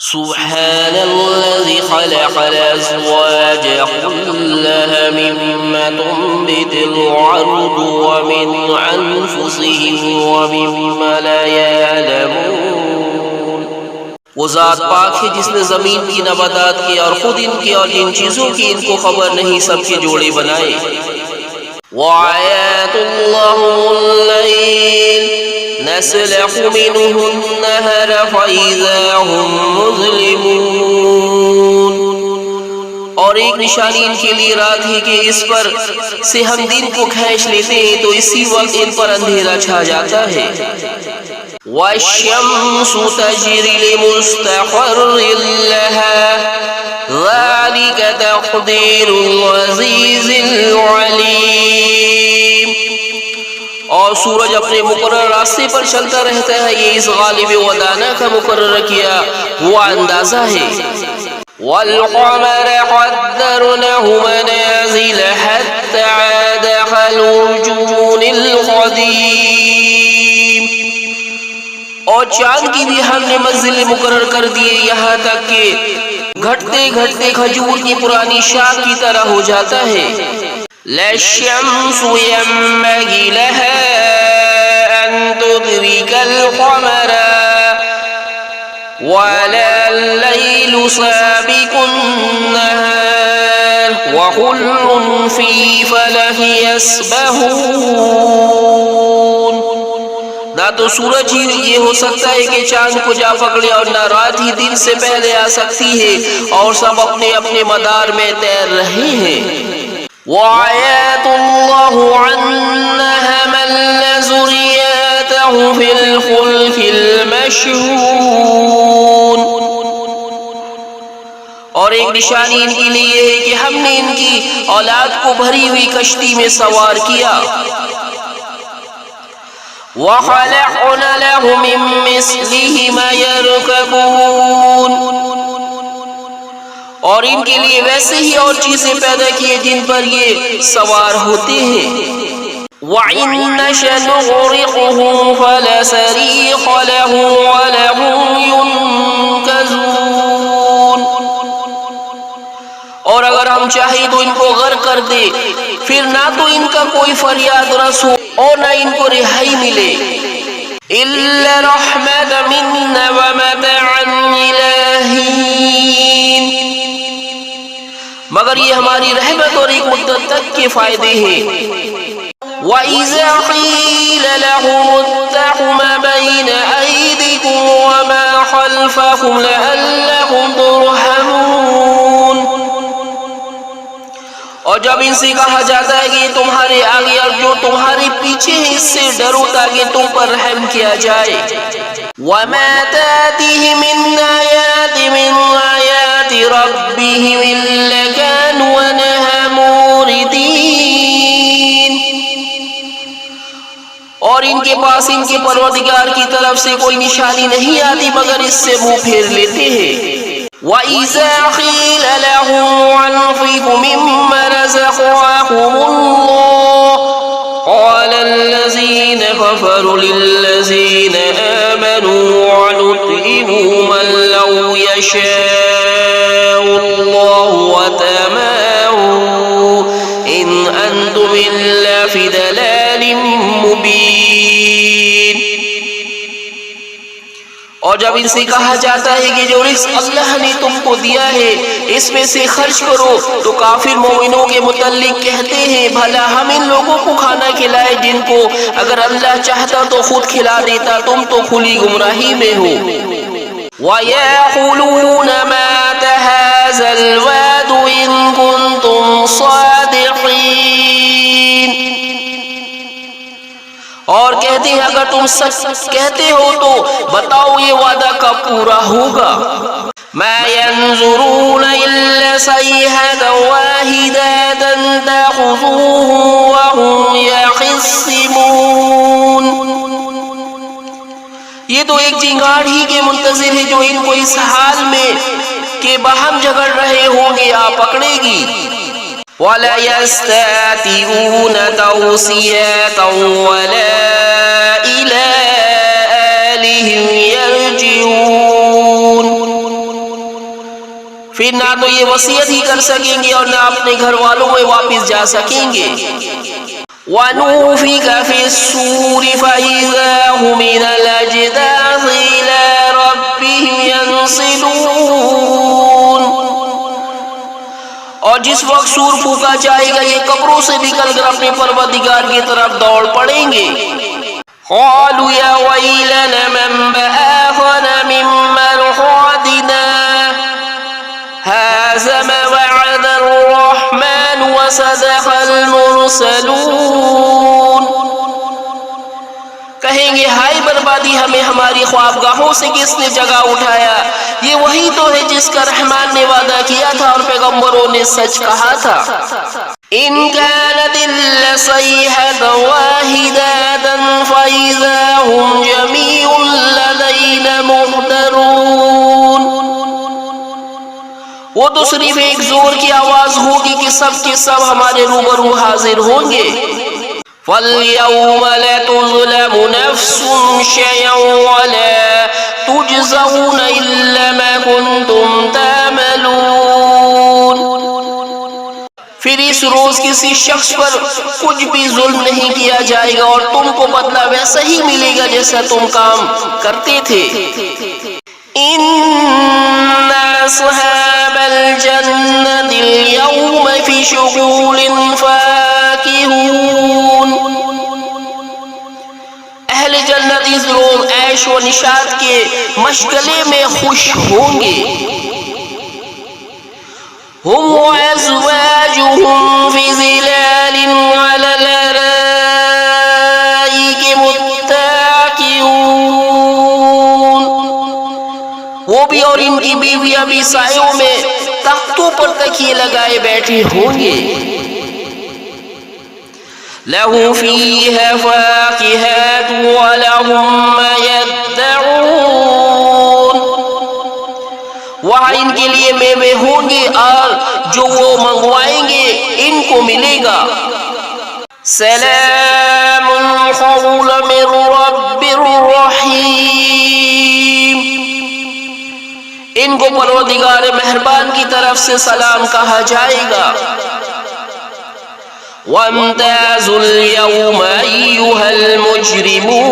سبحان الذي خلق الأزواج كلها مما تنبت الأرض ومن أنفسهم ومما لا يعلمون۔ وہ ذات پاک ہے جس نے زمین کی نباتات کی اور خود ان کی اور جن چیزوں کی ان کو خبر نہیں سب کے جوڑے بنائے۔ وآيات لهم الليل نسلخ منه النهر فإذا هم مظلمون، اور ایک نشانی ان کے لیے رات ہے کہ اس پر سے ہم دن کو کھینچ لیتے ہیں تو اسی وقت ان پر اندھیرا چھا جاتا ہے۔ والشمس تجری لمستقر لها ذلك تقدیر العزیز العلیم، اور سورج اپنے مقرر راستے پر چلتا رہتا ہے، یہ اس غالب و دانا کا مقرر کیا ہوا اندازہ ہے۔ والقمر قدرناه منازل حتى عاد كالعرجون القديم، اور چاند کی بھی ہم نے منزل مقرر کر دیے یہاں تک کہ گھٹتے گھٹتے کھجور کی پرانی شاخ کی طرح ہو جاتا ہے۔ لا الشمس ينبغي لها أن تدرك القمر ولا الليل سابق النهار وكل في فلك يسبحون۔ نہ تو سورج ہی یہ ہو سکتا ہے کہ چاند کو جا پکڑے، اور نہ رات ہی دن سے پہلے آ سکتی ہے، اور سب اپنے اپنے مدار میں تیر رہے ہیں۔ وآيات الله عنها مل ذرياته في الفلك المشحون، اور ایک نشانی ان کے لیے ہے کہ ہم نے ان کی اولاد کو بھری ہوئی کشتی میں سوار کیا۔ وَخَلَقْنَا لَهُم مِّن مِّثْلِهِ مَا يَرْكَبُونَ، اور ان کے لیے ویسے ہی اور چیزیں پیدا کیے جن پر یہ سوار ہوتے ہیں۔ وَإِن نَّشَأْ نُغْرِقْهُمْ فَلَا صَرِيخَ لَهُمْ وَلَهُمْ يُنقَذُونَ، اور اگر ہم چاہیں تو ان کو غرق کر دے، پھر نہ تو ان کا کوئی فریاد رس ہو اور نہ ان کو رہائی ملے۔ إِلَّا رَحْمَةً مِنَّا وَمَتَاعًا إِلَىٰ حِينٍ، مگر یہ ہماری رحمت اور ایک مدت تک کے فائدے ہیں۔ وَإِذَا قِيلَ لَهُمُ اتَّقُوا مَا بَيْنَ أَيْدِيكُمْ وَمَا خَلْفَكُمْ لَعَلَّكُمْ تُرْحَمُونَ، اور جب ان سے کہا جاتا ہے کہ یہ تمہارے آگے اور جو تمہارے پیچھے ہے اس سے ڈرو تاکہ تم پر رحم کیا جائے۔ وَمَا تَأْتِيهِم مِّنْ آيَاتٍ مِّنْ آيَاتِ رَبِّهِمْ إِلَّا كَانُوا عَنْهَا مُعْرِضِينَ، اور ان کے پاس ان کے پروردگار کی طرف سے کوئی نشانی نہیں آتی مگر اس سے منہ پھیر لیتے ہیں۔ وَإِذَا قِيلَ لَهُمْ أَنفِقُوا مِمَّا رَزَقَكُمُ اللَّهُ قَالَ الَّذِينَ كَفَرُوا لِلَّذِينَ آمَنُوا وَنُطْعِمُ مَن لَّوْ يَشَاءُ اللَّهُ وَتَمَاءُوا إِنْ أَنتُمْ إِلَّا فِي ضَلَالٍ مُّبِينٍ، اور جب ان سے کہا جاتا ہے کہ جو رزق اللہ نے تم کو دیا ہے اس میں سے خرچ کرو، تو کافر مومنوں کے متعلق کہتے ہیں بھلا ہم ان لوگوں کو کھانا کھلائے جن کو اگر اللہ چاہتا تو خود کھلا دیتا، تم تو کھلی گمراہی میں ہو۔ وَيَقُولُونَ مَتَىٰ هَٰذَا الْوَعْدُ إِن كُنتُمْ صَادِقِينَ، اور کہتے ہیں اگر تم سچ کہتے ہو تو بتاؤ یہ وعدہ کب پورا ہوگا۔ مَا يَنظُرُونَ إِلَّا صَيْحَةً وَاحِدَةً تَأْخُذُوهُمْ وَهُمْ يَخِصِّمُونَ، یہ تو ایک چنگاڑ ہی کے منتظر ہے جو ان کو اس حال میں کہ باہم جھگڑ رہے ہوں گے آ پکڑے گی۔ وَلَا يَسْتَأْتِئُونَ تَوْصِيَةً وَلَا إِلَىٰ أَهْلِهِمْ يَرْجِعُونَ، پھر نہ تو یہ وصیت ہی کر سکیں گے اور نہ اپنے گھر والوں میں واپس جا سکیں گے. وَنُفِخَ فِي الصُّورِ فَإِذَا هُمْ مِنَ الْأَجْدَاثِ إِلَى رَبِّهِمْ يَنْسِلُونَ. اور جس وقت سور پھونکا جائے گا یہ قبروں سے نکل کر اپنے پروردگار کی طرف دوڑ پڑیں گے. قَالُوا يَا وَيْلَنَا مَنْ بَعَثَنَا مِنْ مَرْقَدِنَا هَذَا مَا وَعَدَ الرَّحْمَنُ وَصَدَقَ الْمُرْسَلُونَ. کہیں گے ہائے بربادی ہمیں ہماری خوابگاہوں سے کس نے جگہ اٹھایا. یہ وہی تو ہے جس کا رحمان نے وعدہ کیا تھا اور پیغمبروں نے سچ کہا تھا. إِن كَانَتْ إِلَّا صَيْحَةً وَاحِدَةً فَإِذَا هُمْ جَمِيعٌ لَدَيْنَا مُحْضَرُونَ. وہ تو صرف ایک زور کی آواز ہوگی کہ سب کے سب ہمارے روبرو حاضر ہوں گے. فَالْيَوْمَ لَا تُظْلَمُ نَفْسٌ شَيْئًا وَلَا تُجْزَوْنَ إِلَّا مَا كُنْتُمْ تَعْمَلُونَ. پھر اس روز کسی شخص پر کچھ بھی ظلم نہیں کیا جائے گا اور تم کو بدلہ ویسا ہی ملے گا جیسا تم کام کرتے تھے. إِنَّ أَصْحَابَ الْجَنَّةِ الْيَوْمَ فِي شُغُولٍ فَاكِهُونَ. اہل جنت اس روز عیش و نشاط کے مشغلے میں خوش ہوں گے. هُمْ وَأَزْوَاجُهُمْ فِي ظِلَالٍ عَلَى الْأَرَائِكِ مُتَّكِئُونَ. وہ بھی اور ان کی بیویاں بھی سایوں میں تختوں پر تکیے لگائے بیٹھے ہوں گے. لَهُ فِيهَا فَاكِهَةٌ وَلَهُم مَّا يَدَّعُونَ. وہاں ان کے لیے میوے ہوں گے اور جو وہ منگوائیں گے ان کو ملے گا. سلام قولا من رب الرحیم. ان کو پروردگار مہربان کی طرف سے سلام کہا جائے گا. وَامْتَازُوا الْيَوْمَ أَيُّهَا الْمُجْرِمُونَ.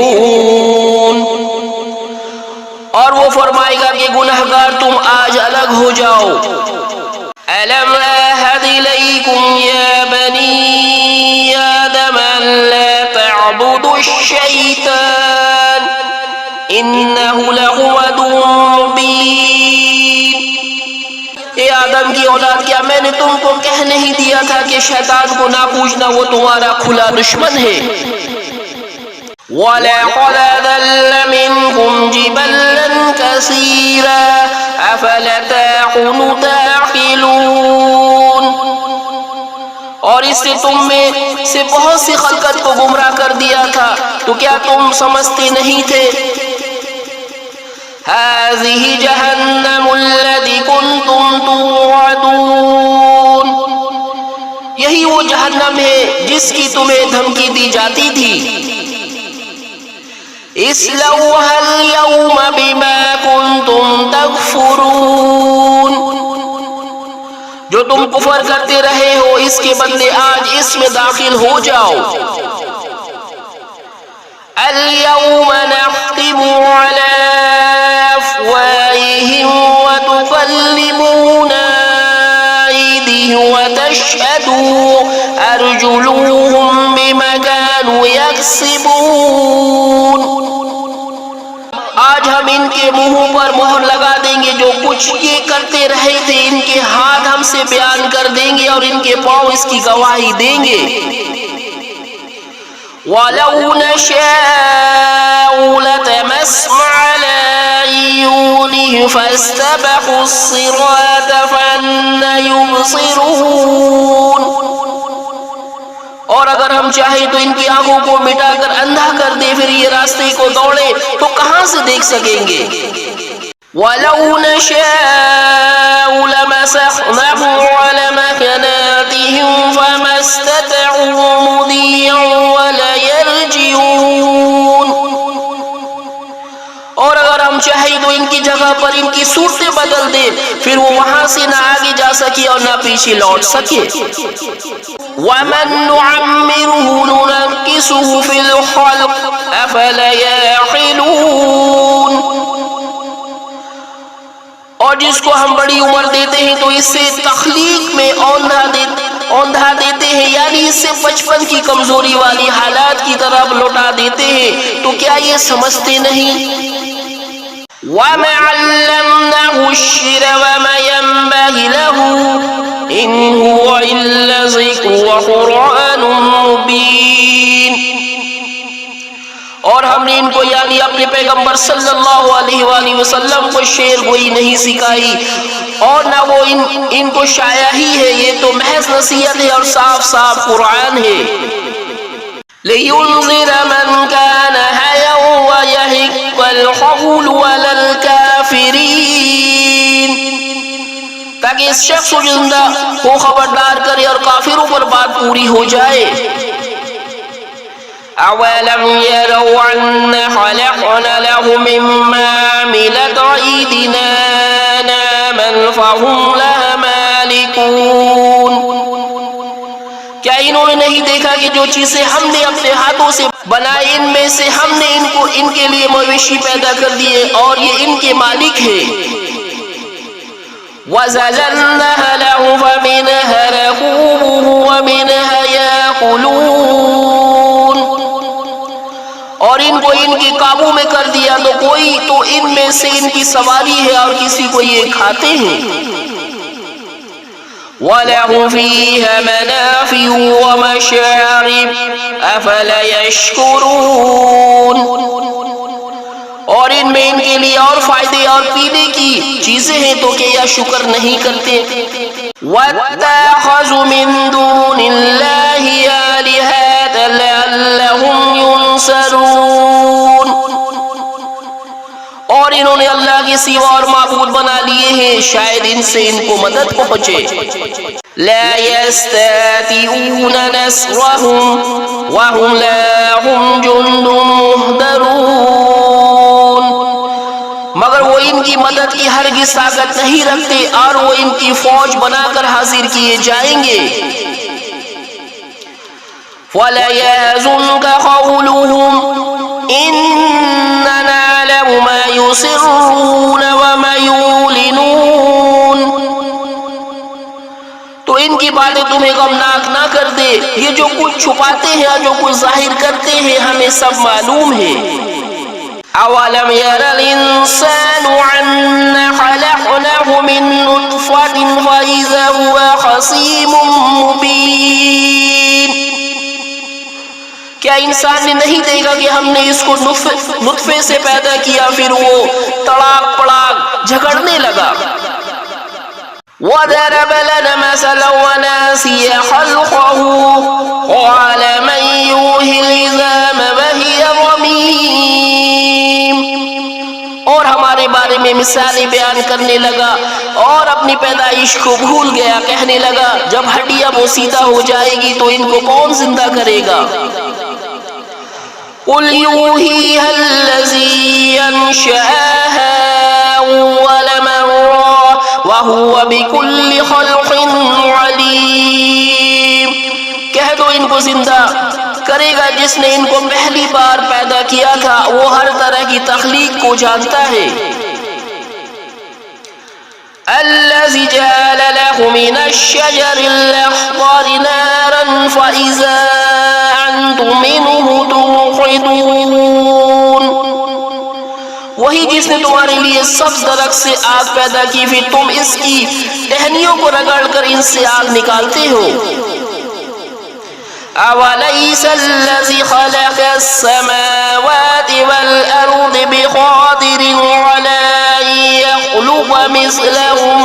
اور وہ فرمائے گا کہ گنہگار تم آج الگ ہو جاؤ. أَلَمْ أَعْهَدْ إِلَيْكُمْ يَا بَنِي آدَمَ أَلَّا تَعْبُدُوا الشَّيْطَانَ إِنَّهُ لَكُمْ عَدُوٌّ مُّبِينٌ. اے آدم کی اولاد کیا میں نے تم کو کہہ نہیں دیا تھا کہ شیطان کو نہ پوجنا وہ تمہارا کھلا دشمن ہے. وَلَقَدْ أَضَلَّ مِنْكُمْ جِبَلًّا كَثِيرًا أَفَلَا تَعْقِلُونَ. اور اس سے تم میں سے بہت سی خلقت کو گمراہ کر دیا تھا تو کیا تم سمجھتے نہیں تھے. هَذِهِ جَهَنَّمُ الَّتِي كُنْتُمْ تُوعَدُونَ. یہی وہ جہنم ہے جس کی تمہیں دھمکی دی جاتی تھی. اصلوها اليوم بما كنتم تكفرون. جو تم کفر کرتے رہے ہو اس کے بدلے آج اس میں داخل ہو جاؤ. اليوم نختم على أفواههم وتكلمنا أيديهم وتشهد أرجلهم بما كانوا يكسبون. آج ہم ان کے منہوں پر مہر لگا دیں گے جو کچھ یہ کرتے رہے تھے. ان کے ہاتھ ہم سے بیان کر دیں گے اور ان کے پاؤں اس کی گواہی دیں گے. وَلَوْ نَشَاءُ لَطَمَسْنَا عَلَىٰ أَعْيُنِهِمْ فَاسْتَبَقُوا الصِّرَاطَ فَأَنَّىٰ يُبْصِرُونَ. اور اگر ہم چاہیں تو ان کی آنکھوں کو مٹا کر اندھا کر دے پھر یہ راستے کو دوڑے تو کہاں سے دیکھ سکیں گے. وَلَوْ نَشَاءُ لَمَسَخْنَاهُمْ عَلَىٰ مَكَانَاتِهِمْ فَمَا اسْتَطَاعُوا مُضِيًّا وَلَا يَرْجِعُونَ. اور اگر ہم چاہیں تو ان کی جگہ پر ان کی کی صورتیں بدل دے، پھر وہ وہاں سے نہ آگے جا سکے اور نہ پیچھے لوٹ سکے۔ وَمَن نُعَمِّرْهُ نُنَكِّسُهُ فِي الْخَلْقِ أَفَلَا يَعْقِلُونَ، اور جس کو ہم بڑی عمر دیتے ہیں تو اس سے تخلیق میں اوندھا دیتے ہیں، یعنی اس سے بچپن کی کمزوری والی حالات کی طرف لوٹا دیتے ہیں، تو کیا یہ سمجھتے نہیں؟ وَمَا عَلَّمْنَاهُ الشِّعْرَ وَمَا يَنبَغِي لَهُ إِنْ هُوَ إِلَّا ذِكْرٌ وَقُرْآنٌ مُبِينٌ، اور ہم نے ان کو یعنی اپنے پیغمبر صلی اللہ علیہ وآلہ وسلم کو شعر گوئی نہیں سکھائی، اور نہ وہ ان کو شاعری ہی ہے، یہ تو محض نصیحت ہے اور صاف صاف قرآن ہے۔ لِيُنذِرَ مَنْ كَانَ حَيًّا وَيَحِقَّ الْقَوْلُ عَلَى الْكَافِرِينَ، تاکہ اس شخص کو زندہ کو خبردار کرے اور کافروں پر بات پوری ہو جائے۔ أَوَلَمْ يَرَوْا أَنَّا خَلَقْنَا لَهُم مِّمَّا عَمِلَتْ أَيْدِينَا أَنْعَامًا فَهُمْ لَهَا مَالِكُونَ، کیا انہوں نے نہیں دیکھا کہ جو چیزیں ہم نے اپنے ہاتھوں سے بنائے ان میں سے ہم نے ان کے لیے مویشی پیدا کر دیے اور یہ ان کے مالک ہے۔ وَزَلَلْنَاهَا لَهُمْ فَمِنْهَا رَكُوبُهُمْ وَمِنْهَا يَأْكُلُونَ، اور ان کو ان کے قابو میں کر دیا تو کوئی تو ان میں سے ان کی سواری ہے اور کسی کو یہ کھاتے ہیں۔ وَلَهُمْ فِيهَا مَنَافِعُ وَمَشَارِبُ أَفَلَا يَشْكُرُونَ، اور ان میں ان کے لیے اور فائدے اور پینے کی چیزیں ہیں تو کیا شکر نہیں کرتے؟ وَاتَّخَذُوا مِن دُونِ اللَّهِ آلِهَةً لَعَلَّهُمْ يُنصَرُونَ، اور انہوں نے اللہ کے سوا اور معبود بنا لیے ہیں شاید ان سے ان کو مدد پہنچے۔ لا يستطيعون نصرهم وهم لهم جند مهضرون، مگر وہ ان کی مدد کی ہرگز طاقت نہیں رکھتے اور وہ ان کی فوج بنا کر حاضر کیے جائیں گے۔ وَلَا يَحْزُنكَ قَوْلُهُمْ إِنَّنَا نَعْلَمُ مَا يُسِرُّونَ وَمَا يُعْلِنُونَ، تو ان کی باتیں تمہیں غمناک نہ کر دے، یہ جو کچھ چھپاتے ہیں اور جو کچھ ظاہر کرتے ہیں ہمیں سب معلوم ہے۔ أَوَلَمْ يَرَ الْإِنسَانُ أَنَّا خَلَقْنَاهُ مِن نُّطْفَةٍ فَإِذَا هُوَ خَصِيمٌ مُّبِينٌ، کیا انسان نے نہیں دیکھا کہ ہم نے اس کو نطفے سے پیدا کیا پھر وہ تڑاک پڑاک جھگڑنے لگا۔ وَضَرَبَ لَنَا مَثَلًا وَنَسِيَ خَلْقَهُ قَالَ مَن يُحْيِي الْعِظَامَ وَهِيَ رَمِيمٌ، اور ہمارے بارے میں مثالیں بیان کرنے لگا اور اپنی پیدائش کو بھول گیا، کہنے لگا جب ہڈیاں بوسیدہ ہو جائے گی تو ان کو کون زندہ کرے گا؟ قُلْ يُحْيِيهَا الَّذِي أَنشَأَهَا أَوَّلَ مَرَّةٍ وَهُوَ بِكُلِّ خَلْقٍ عَلِيمٌ، کہہ دو ان کو زندہ کرے گا جس نے ان کو پہلی بار پیدا کیا تھا، وہ ہر طرح کی تخلیق کو جانتا ہے۔ الَّذِي جَعَلَ لَكُم مِّنَ الشَّجَرِ الْأَخْضَرِ نَارًا فَإِذَا أَنتُم مِّنْهُ تُوقِدُونَ، وہی جس نے تمہارے لیے سبز درخت سے آگ پیدا کی پھر تم اس کی ٹہنیوں کو رگڑ کر ان سے آگ نکالتے ہو۔ أَوَلَيْسَ الَّذِي خَلَقَ السَّمَاوَاتِ وَالْأَرْضَ بِقَادِرٍ عَلَىٰ أَن يَخْلُقَ مِثْلَهُم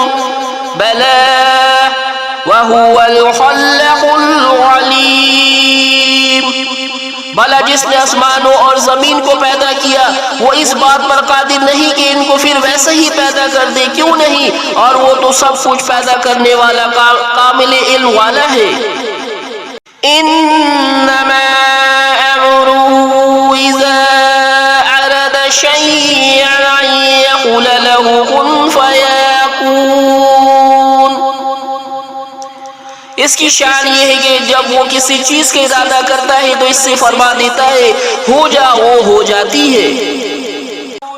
بَلَىٰ وَهُوَ الْخَلَّاقُ الْعَلِيمُ، بھلا جس نے آسمانوں اور زمین کو پیدا کیا وہ اس بات پر قادر نہیں کہ ان کو پھر ویسے ہی پیدا کر دے؟ کیوں نہیں، اور وہ تو سب کچھ پیدا کرنے والا کامل علم والا ہے۔ إِنَّمَا أَمْرُهُ إِذَا أَرَادَ شَيْئًا أَن يَقُولَ لَهُ كُن اس کی شان یہ ہے کہ جب وہ کسی چیز کا ارادہ کرتا ہے تو اس سے فرما دیتا ہے ہو جا، وہ ہو جاتی ہے۔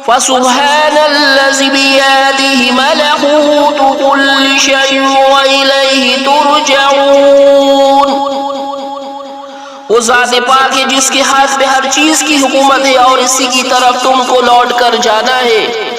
فَسُبْحَانَ الَّذِي بِيَدِهِ مَلَكُوتُ كُلِّ شَيْءٍ وَإِلَيْهِ تُرْجَعُونَ۔ وہ ذات پاک ہے جس کے ہاتھ میں ہر چیز کی حکومت ہے اور اسی کی طرف تم کو لوٹ کر جانا ہے۔